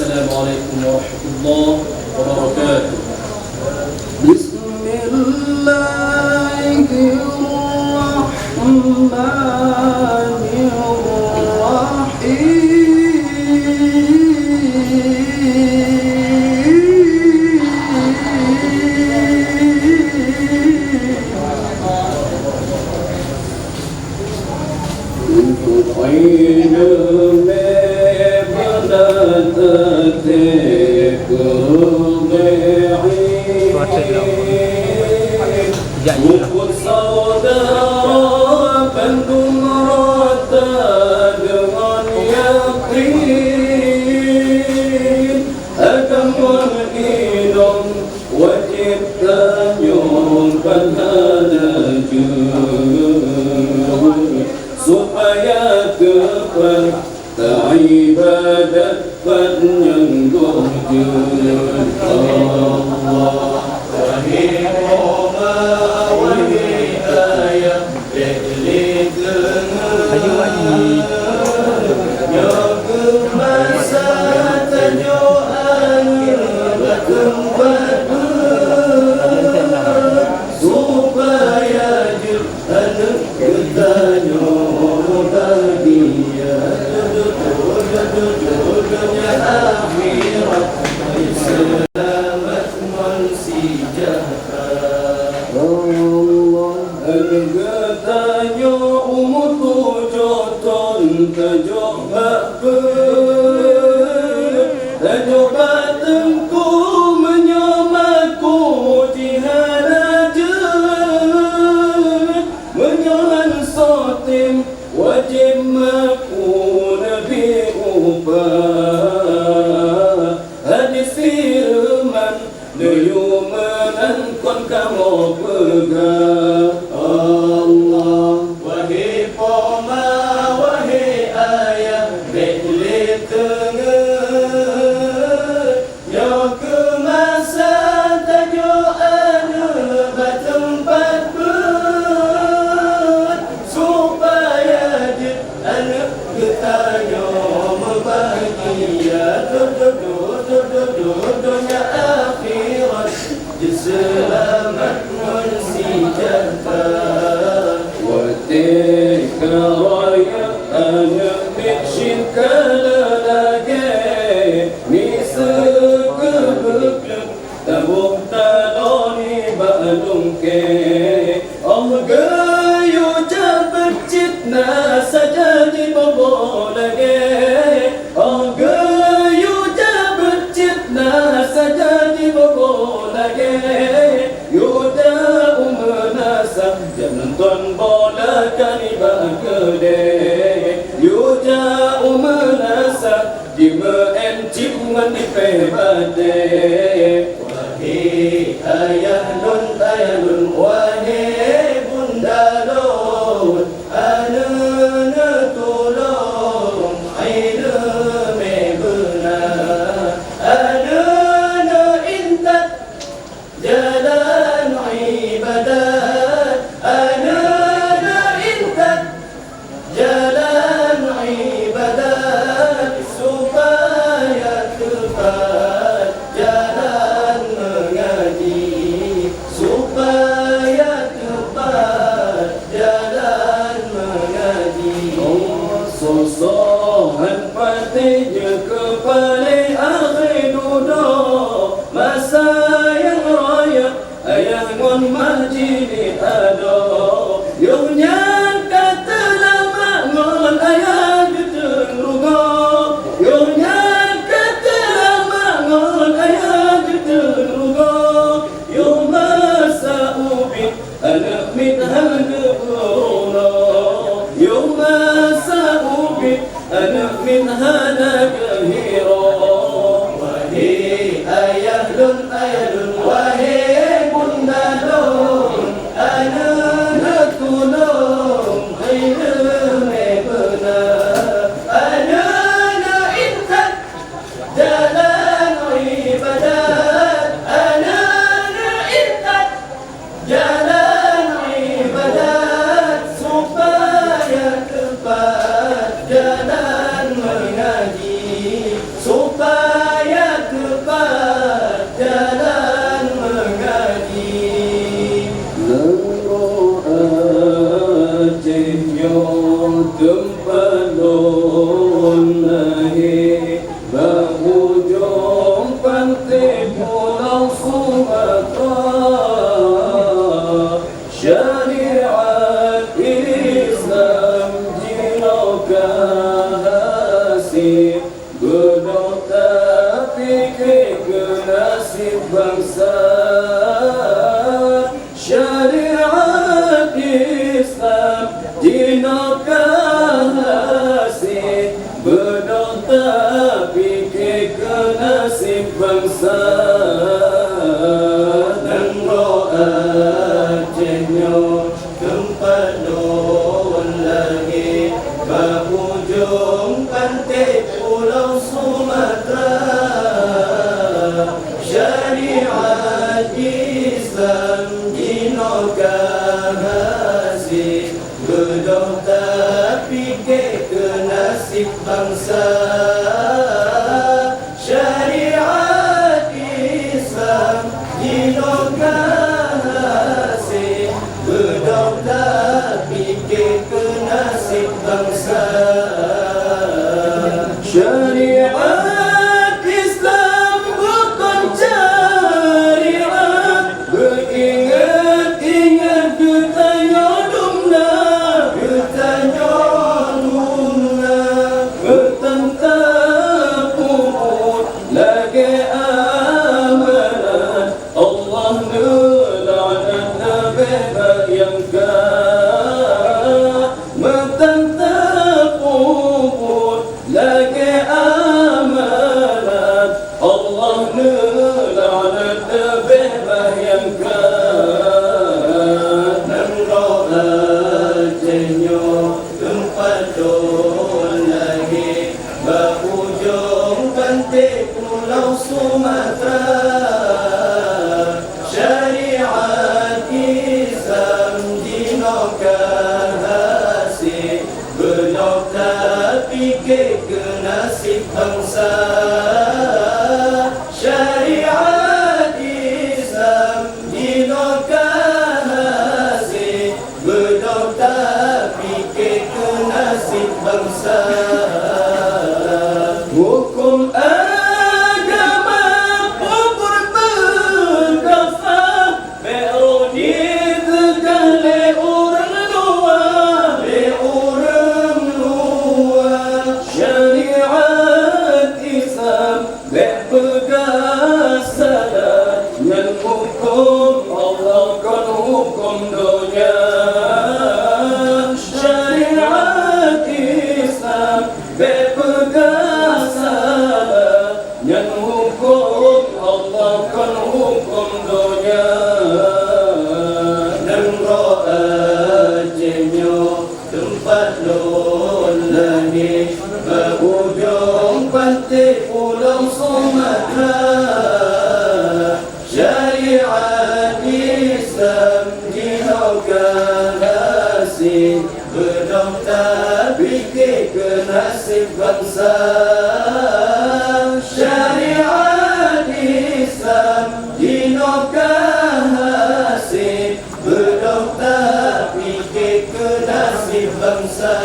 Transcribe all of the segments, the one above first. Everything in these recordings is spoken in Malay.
Assalamualaikum warahmatullahi wabarakatuh. Supaya kepada ibadat yang gojul Allah wahai Roma wahai ayah belik ya kemasa tajuan bertempat supaya anak kita bahagia dunia akhirat selamat mensejahtera Allah katanya umur joton tercoba tercoba tengku menyamaku diharajat menyahan sotim wajib makun biubah hadis firman dayuman kon kamu pegang Allah wahai poma wahai ayah belik tengah ya kemasa tajuk ada bertempat anak getanya membahagia dunia akhirat selamat mensejahtera watika raya anak bikin kalalage miskebekluk tabuk taloni ba'lum ke Allah gayo jabat citna saja di bawah lagi agayu jabat citna saja di bawah lagi yuda umanasa jangan tuan bola kani bagede yuda umanasa di mencip mandi pebade wahai ayah lun wahai bunda lun ana tolong aina mebena ana intat jalan ibadat ana intat jalan ibadat supaya tepat jalan mengaji supaya tepat jalan mengaji sosohan patinya kepala akhir duduk masa yang raya ayah ngon majid ada yang kata lama ngon ayah gedeng ruga yang kata lama ngon ayah gedeng ruga yang masa ubin anak minhan gebrona yang masa ubin anak minhan gehiro wahai ayah lun wahai bunda lun anak tulung khairu mebena anak intan jalan ibadat anak intan jalan ibadat supaya tepat jalan mengaji supaya Penghujung pantai Pulau Sumatera, syariat Islam dinokasi, berdota fikir ke nasib bangsa. Syariat Islam dinokasi, berdota fikir ke nasib bangsa. Dan ro'atnya tempat doan lagi, penghujung pantai Pulau Sumatera, syariat Islam dinokasi, berdota fikir ke nasib bangsa. Syariat Islam dinokasi, berdota fikir ke nasib bangsa. Syariat Islam bukan syariat beringat-ingat bertanya dumna, bertentang pun lagi amalan. Allah nelaknat Nabi bayangkan, bertentang pun lagi amalan. Allah nelaknat Nabi bayangkan. Dan ro'atnya tempat doan lagi, berhujung pantai Pulau Sumatera, syariat Islam dinokasi, berdota fikir ke nasib bangsa. Syariat Islam dinokasi, berdota fikir ke nasib bangsa. Hukum agama kubur berkafah, berodi tegak le orang luar, syariat Islam berpegang salah, yang hukum Allah kan hukum dunia. Syariat Islam berpegang salah, yang hukum Allah kan hukum dunia. Dan ro'atnya tempat doan lagi, berhujung pantai Pulau Sumatera, syariat Islam dinokasi, berdota fikir ke nasib bangsa. Syariat Islam dinokasi, berdota fikir ke nasib bangsa.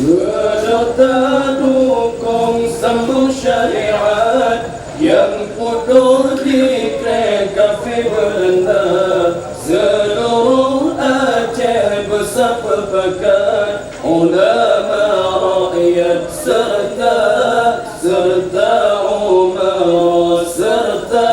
Berdota dukung sambung syariat yang putus di kafe Belanda. Seluruh Aceh bersama pekan, ulama rakyat serta umar serta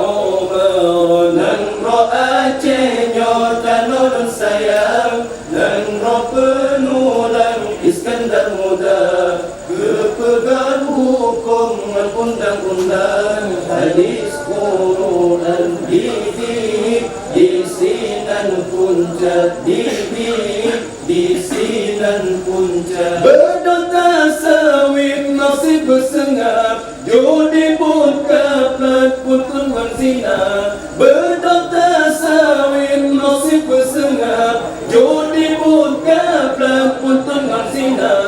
umar. Dan roh Acehnya tanah sayang, dan roh penulang Iskandar muda, kepegang hukum undang-undang, hadis Quran di sinan puncak, di sinan puncak. Berdota sawit masih bersengap, judi buka plat putun berzina. Berdota sawit masih bersengap, judi buka plat putun berzina.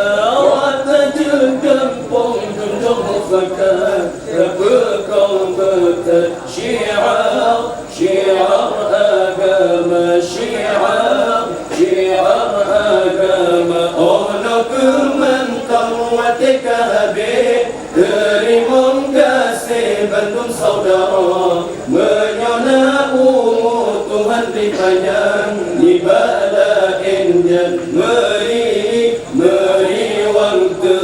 Wata jengkampung junjung mufakat, berkau berkat syiar agama, syiar agama. Oh, no. ketika habis Terimun kasih bantu saudara Menyona umur Tuhan dipanjang Ibadah injan Meri waktu